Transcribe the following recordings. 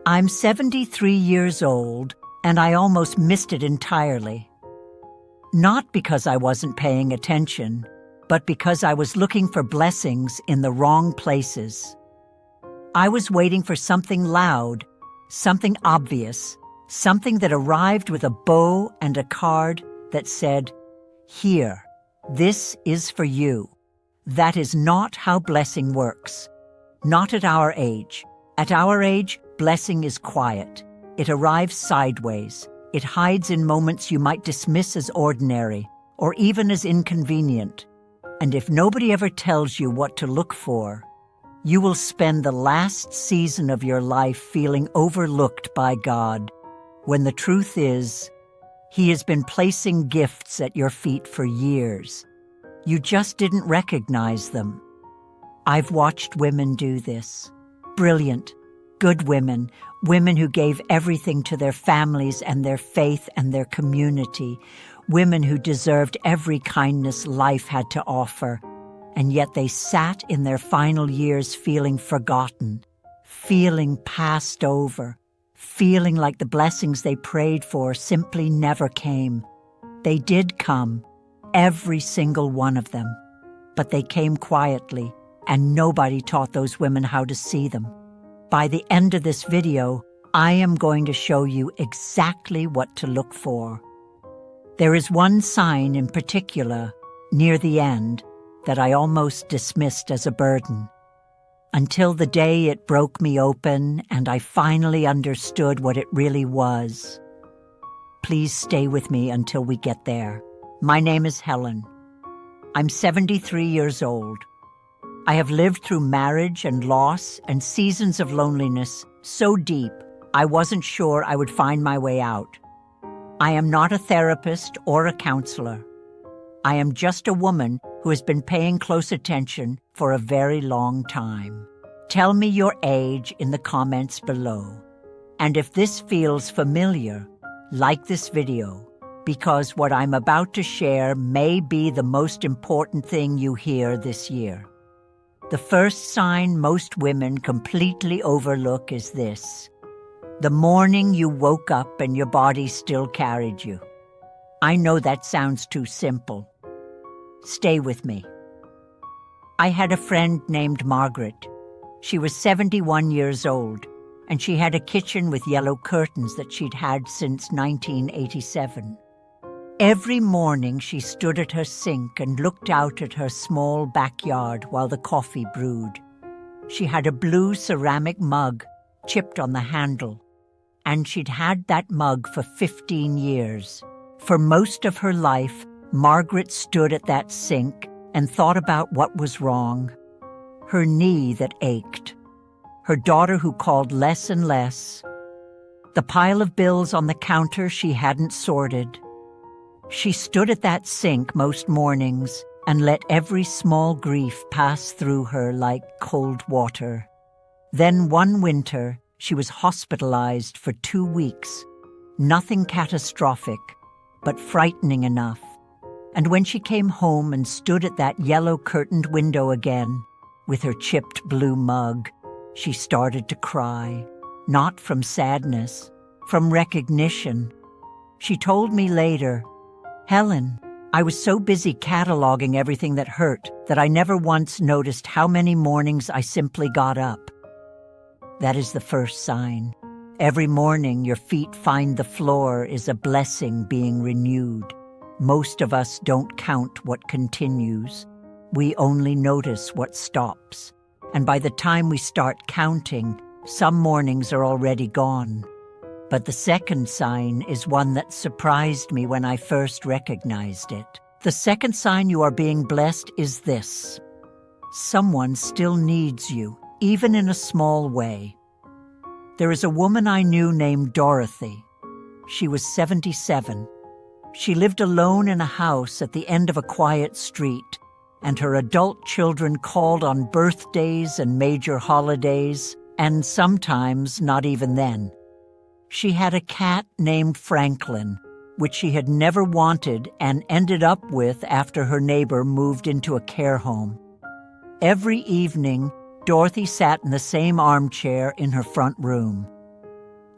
I'm 73 years old, and I almost missed it entirely. Not because I wasn't paying attention, but because I was looking for blessings in the wrong places. I was waiting for something loud, something obvious, something that arrived with a bow and a card that said, "Here, this is for you." That is not how blessing works. Not at our age. At our age, blessing is quiet. It arrives sideways. It hides in moments you might dismiss as ordinary or even as inconvenient. And if nobody ever tells you what to look for, you will spend the last season of your life feeling overlooked by God, when the truth is, He has been placing gifts at your feet for years. You just didn't recognize them. I've watched women do this. Brilliant, good women, women who gave everything to their families and their faith and their community, women who deserved every kindness life had to offer, and yet they sat in their final years feeling forgotten, feeling passed over, feeling like the blessings they prayed for simply never came. They did come, every single one of them, but they came quietly, and nobody taught those women how to see them. By the end of this video, I am going to show you exactly what to look for. There is one sign in particular, near the end, that I almost dismissed as a burden, until the day it broke me open and I finally understood what it really was. Please stay with me until we get there. My name is Helen. I'm 73 years old. I have lived through marriage and loss and seasons of loneliness so deep I wasn't sure I would find my way out. I am not a therapist or a counselor. I am just a woman who has been paying close attention for a very long time. Tell me your age in the comments below. And if this feels familiar, like this video, because what I'm about to share may be the most important thing you hear this year. The first sign most women completely overlook is this: the morning you woke up and your body still carried you. I know that sounds too simple. Stay with me. I had a friend named Margaret. She was 71 years old, and she had a kitchen with yellow curtains that she'd had since 1987. Every morning she stood at her sink and looked out at her small backyard while the coffee brewed. She had a blue ceramic mug chipped on the handle, and she'd had that mug for 15 years. For most of her life, Margaret stood at that sink and thought about what was wrong. Her knee that ached, her daughter who called less and less, the pile of bills on the counter she hadn't sorted. She stood at that sink most mornings and let every small grief pass through her like cold water. Then one winter, she was hospitalized for 2 weeks. Nothing catastrophic, but frightening enough. And when she came home and stood at that yellow curtained window again, with her chipped blue mug, she started to cry, not from sadness, from recognition. She told me later, "Helen, I was so busy cataloging everything that hurt that I never once noticed how many mornings I simply got up." That is the first sign. Every morning your feet find the floor is a blessing being renewed. Most of us don't count what continues. We only notice what stops. And by the time we start counting, some mornings are already gone. But the second sign is one that surprised me when I first recognized it. The second sign you are being blessed is this: someone still needs you, even in a small way. There is a woman I knew named Dorothy. She was 77. She lived alone in a house at the end of a quiet street, and her adult children called on birthdays and major holidays, and sometimes not even then. She had a cat named Franklin, which she had never wanted and ended up with after her neighbor moved into a care home. Every evening, Dorothy sat in the same armchair in her front room.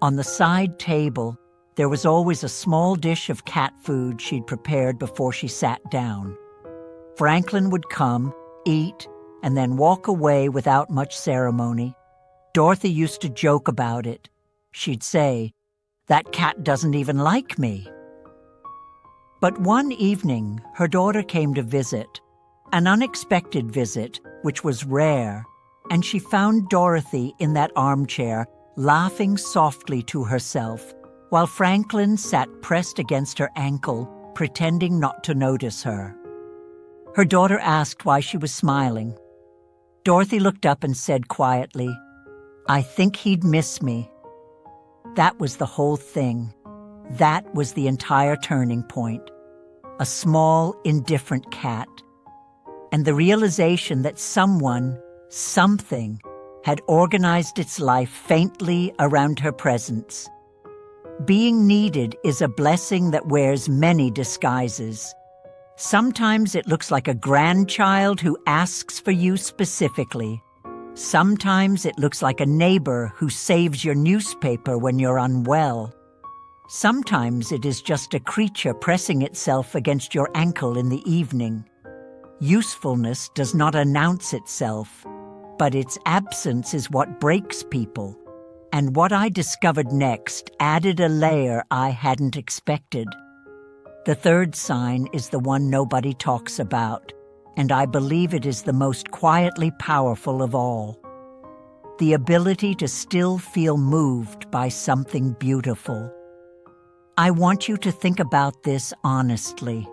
On the side table, there was always a small dish of cat food she'd prepared before she sat down. Franklin would come, eat, and then walk away without much ceremony. Dorothy used to joke about it. She'd say, "That cat doesn't even like me." But one evening, her daughter came to visit, an unexpected visit, which was rare, and she found Dorothy in that armchair, laughing softly to herself, while Franklin sat pressed against her ankle, pretending not to notice her. Her daughter asked why she was smiling. Dorothy looked up and said quietly, "I think he'd miss me." That was the whole thing. That was the entire turning point. A small, indifferent cat. And the realization that someone, something, had organized its life faintly around her presence. Being needed is a blessing that wears many disguises. Sometimes it looks like a grandchild who asks for you specifically. Sometimes it looks like a neighbor who saves your newspaper when you're unwell. Sometimes it is just a creature pressing itself against your ankle in the evening. Usefulness does not announce itself, but its absence is what breaks people. And what I discovered next added a layer I hadn't expected. The third sign is the one nobody talks about, and I believe it is the most quietly powerful of all. The ability to still feel moved by something beautiful. I want you to think about this honestly.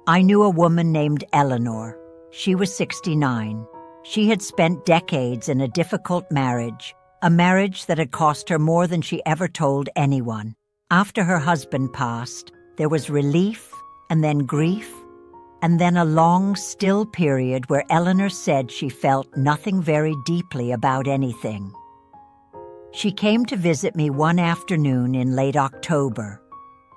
I knew a woman named Eleanor. She was 69. She had spent decades in a difficult marriage, a marriage that had cost her more than she ever told anyone. After her husband passed, there was relief, and then grief, and then a long, still period where Eleanor said she felt nothing very deeply about anything. She came to visit me one afternoon in late October.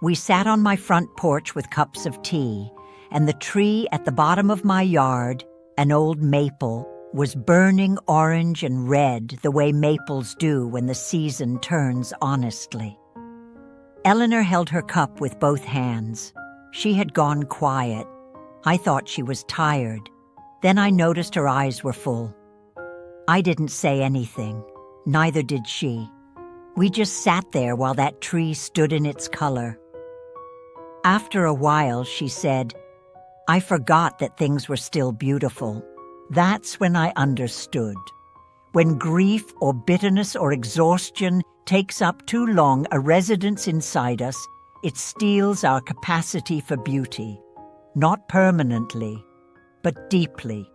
We sat on my front porch with cups of tea, and the tree at the bottom of my yard, an old maple, was burning orange and red the way maples do when the season turns honestly. Eleanor held her cup with both hands. She had gone quiet. I thought she was tired. Then I noticed her eyes were full. I didn't say anything. Neither did she. We just sat there while that tree stood in its color. After a while, she said, "I forgot that things were still beautiful." That's when I understood. When grief or bitterness or exhaustion takes up too long a residence inside us, it steals our capacity for beauty. Not permanently, but deeply.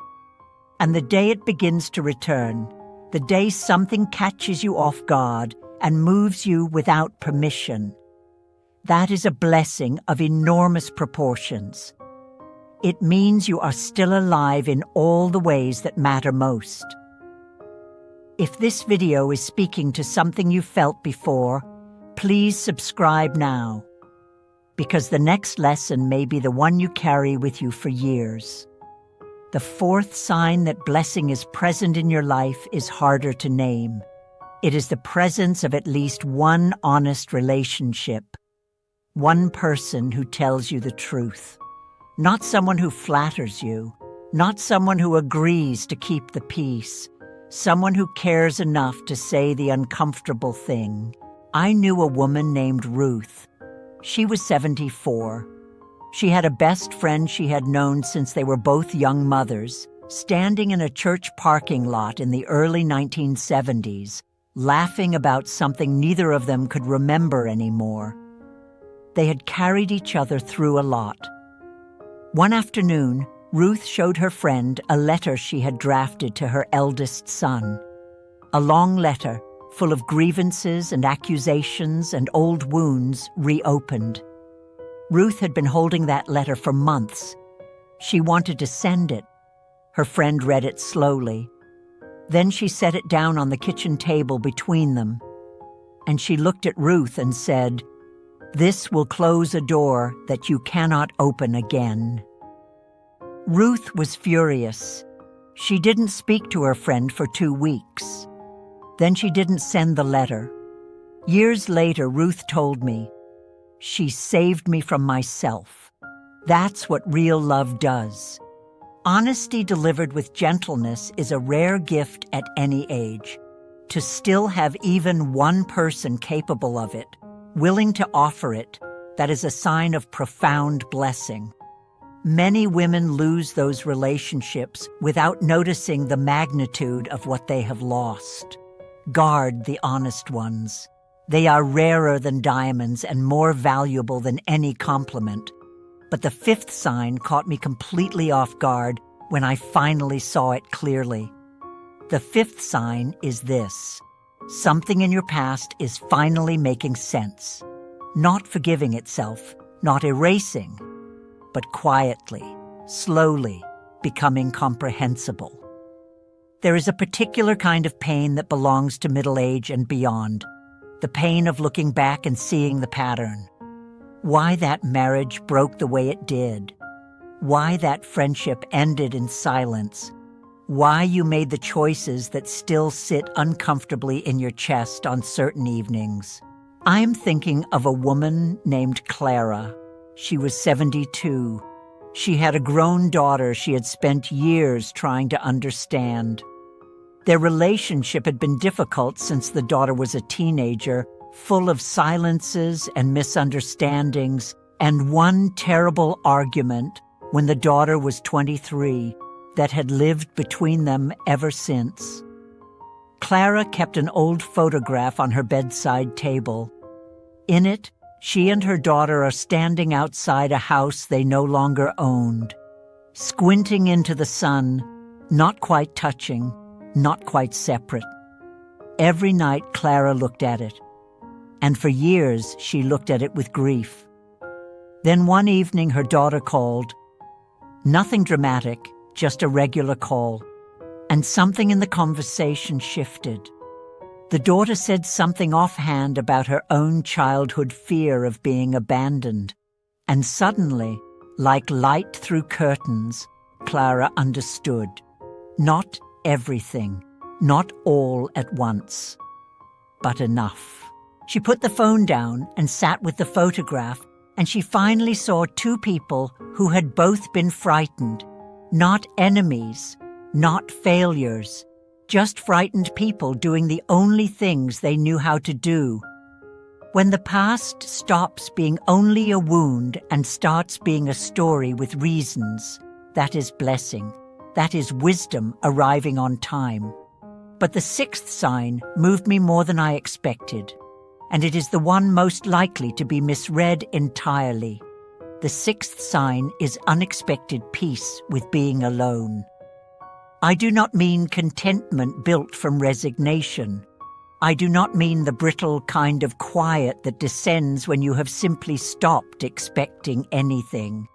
And the day it begins to return, the day something catches you off guard and moves you without permission, that is a blessing of enormous proportions. It means you are still alive in all the ways that matter most. If this video is speaking to something you felt before, please subscribe now, because the next lesson may be the one you carry with you for years. The fourth sign that blessing is present in your life is harder to name. It is the presence of at least one honest relationship, one person who tells you the truth. Not someone who flatters you, not someone who agrees to keep the peace, someone who cares enough to say the uncomfortable thing. I knew a woman named Ruth. She was 74. She had a best friend she had known since they were both young mothers, standing in a church parking lot in the early 1970s, laughing about something neither of them could remember anymore. They had carried each other through a lot. One afternoon, Ruth showed her friend a letter she had drafted to her eldest son. A long letter, full of grievances and accusations and old wounds reopened. Ruth had been holding that letter for months. She wanted to send it. Her friend read it slowly. Then she set it down on the kitchen table between them. And she looked at Ruth and said, "This will close a door that you cannot open again." Ruth was furious. She didn't speak to her friend for 2 weeks. Then she didn't send the letter. Years later, Ruth told me, "She saved me from myself." That's what real love does. Honesty delivered with gentleness is a rare gift at any age. To still have even one person capable of it, willing to offer it, that is a sign of profound blessing. Many women lose those relationships without noticing the magnitude of what they have lost. Guard the honest ones. They are rarer than diamonds and more valuable than any compliment. But the fifth sign caught me completely off guard when I finally saw it clearly. The fifth sign is this: something in your past is finally making sense. Not forgiving itself, not erasing, but quietly, slowly becoming comprehensible. There is a particular kind of pain that belongs to middle age and beyond, the pain of looking back and seeing the pattern. Why that marriage broke the way it did. Why that friendship ended in silence. Why you made the choices that still sit uncomfortably in your chest on certain evenings. I'm thinking of a woman named Clara. She was 72. She had a grown daughter she had spent years trying to understand. Their relationship had been difficult since the daughter was a teenager, full of silences and misunderstandings, and one terrible argument when the daughter was 23 that had lived between them ever since. Clara kept an old photograph on her bedside table. In it, she and her daughter are standing outside a house they no longer owned, squinting into the sun, not quite touching, not quite separate. Every night Clara looked at it, and for years she looked at it with grief. Then one evening her daughter called. Nothing dramatic, just a regular call, and something in the conversation shifted. The daughter said something offhand about her own childhood fear of being abandoned, and suddenly, like light through curtains, Clara understood. Not everything, not all at once, but enough. She put the phone down and sat with the photograph, and she finally saw two people who had both been frightened. Not enemies, not failures, just frightened people doing the only things they knew how to do. When the past stops being only a wound and starts being a story with reasons, that is blessing. That is wisdom arriving on time. But the sixth sign moved me more than I expected, and it is the one most likely to be misread entirely. The sixth sign is unexpected peace with being alone. I do not mean contentment built from resignation. I do not mean the brittle kind of quiet that descends when you have simply stopped expecting anything.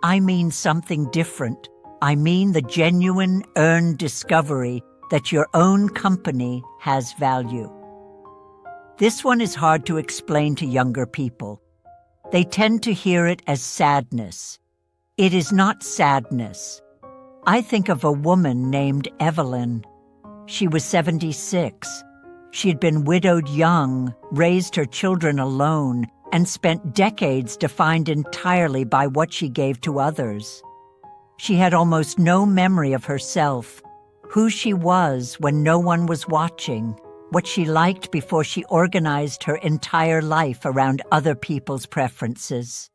I mean something different. I mean the genuine, earned discovery that your own company has value. This one is hard to explain to younger people. They tend to hear it as sadness. It is not sadness. I think of a woman named Evelyn. She was 76. She had been widowed young, raised her children alone, and spent decades defined entirely by what she gave to others. She had almost no memory of herself, who she was when no one was watching, what she liked before she organized her entire life around other people's preferences.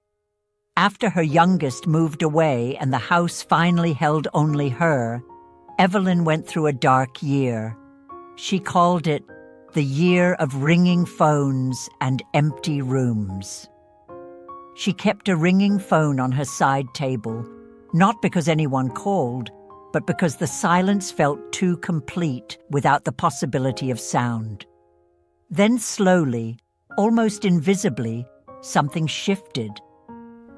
After her youngest moved away and the house finally held only her, Evelyn went through a dark year. She called it the year of ringing phones and empty rooms. She kept a ringing phone on her side table, not because anyone called, but because the silence felt too complete without the possibility of sound. Then slowly, almost invisibly, something shifted.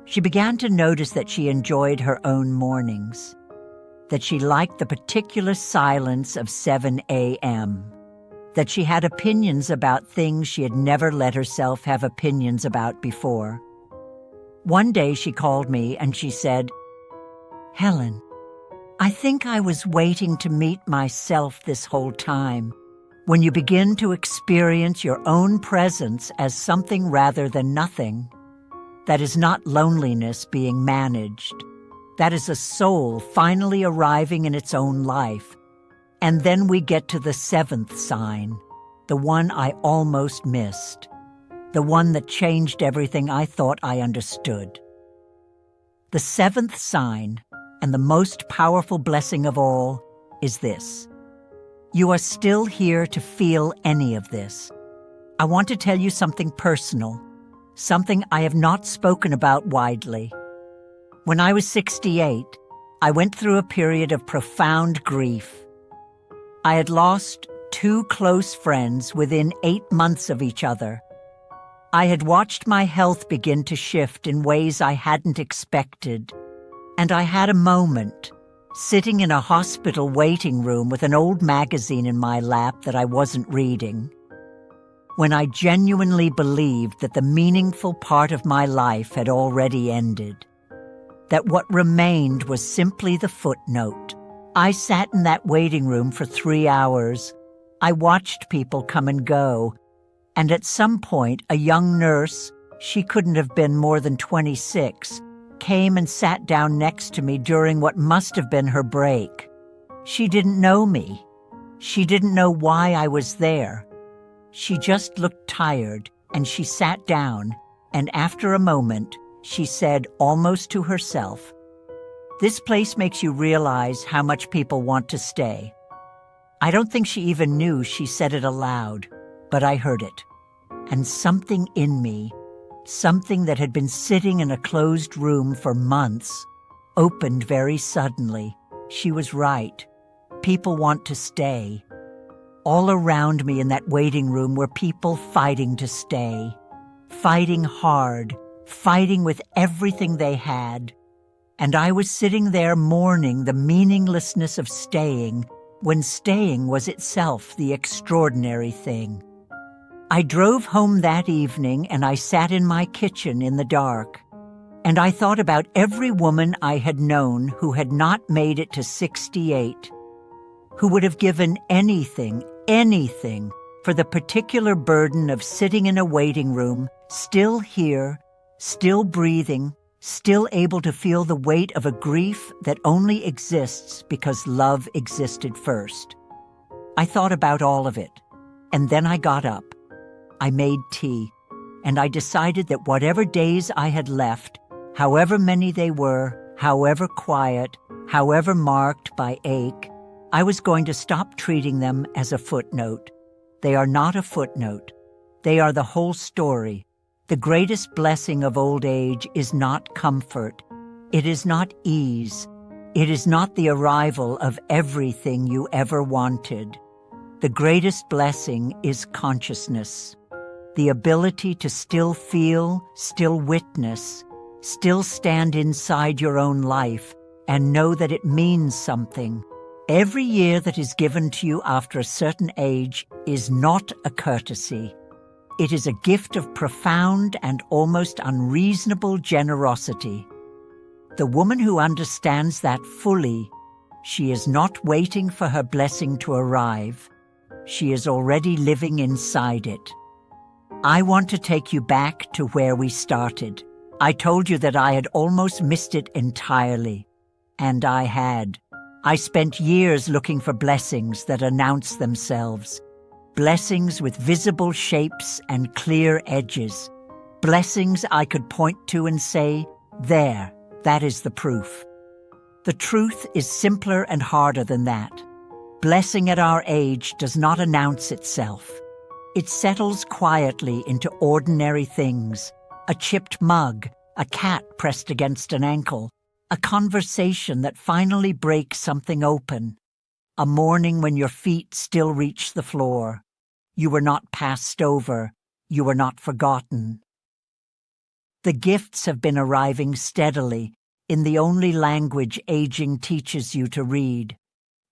She began to notice that she enjoyed her own mornings, that she liked the particular silence of 7 a.m., that she had opinions about things she had never let herself have opinions about before. One day she called me and she said, "Helen, I think I was waiting to meet myself this whole time. When you begin to experience your own presence as something rather than nothing, that is not loneliness being managed. That is a soul finally arriving in its own life. And then we get to the seventh sign, the one I almost missed, the one that changed everything I thought I understood. The seventh sign, and the most powerful blessing of all, is this. You are still here to feel any of this. I want to tell you something personal, something I have not spoken about widely. When I was 68, I went through a period of profound grief. I had lost 2 close friends within 8 months of each other. I had watched my health begin to shift in ways I hadn't expected, and I had a moment, sitting in a hospital waiting room with an old magazine in my lap that I wasn't reading, when I genuinely believed that the meaningful part of my life had already ended, that what remained was simply the footnote. I sat in that waiting room for 3 hours. I watched people come and go, and at some point a young nurse, she couldn't have been more than 26, came and sat down next to me during what must have been her break. She didn't know me. She didn't know why I was there. She just looked tired, and she sat down, and after a moment, she said, almost to herself, "This place makes you realize how much people want to stay." I don't think she even knew she said it aloud, but I heard it. And something in me, something that had been sitting in a closed room for months, opened very suddenly. She was right. People want to stay. All around me in that waiting room were people fighting to stay, fighting hard, fighting with everything they had. And I was sitting there mourning the meaninglessness of staying when staying was itself the extraordinary thing. I drove home that evening and I sat in my kitchen in the dark, and I thought about every woman I had known who had not made it to 68, who would have given anything for the particular burden of sitting in a waiting room, still here, still breathing, still able to feel the weight of a grief that only exists because love existed first. I thought about all of it, and then I got up. I made tea, and I decided that whatever days I had left, however many they were, however quiet, however marked by ache, I was going to stop treating them as a footnote. They are not a footnote. They are the whole story. The greatest blessing of old age is not comfort. It is not ease. It is not the arrival of everything you ever wanted. The greatest blessing is consciousness. The ability to still feel, still witness, still stand inside your own life and know that it means something. Every year that is given to you after a certain age is not a courtesy. It is a gift of profound and almost unreasonable generosity. The woman who understands that fully, she is not waiting for her blessing to arrive. She is already living inside it. I want to take you back to where we started. I told you that I had almost missed it entirely. And I had. I spent years looking for blessings that announce themselves. Blessings with visible shapes and clear edges. Blessings I could point to and say, there, that is the proof. The truth is simpler and harder than that. Blessing at our age does not announce itself. It settles quietly into ordinary things. A chipped mug, a cat pressed against an ankle, a conversation that finally breaks something open, a morning when your feet still reach the floor. You were not passed over. You were not forgotten. The gifts have been arriving steadily in the only language aging teaches you to read.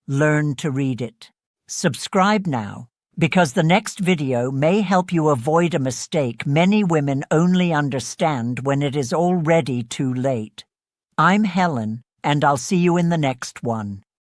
Learn to read it. Subscribe now, because the next video may help you avoid a mistake many women only understand when it is already too late. I'm Helen, and I'll see you in the next one.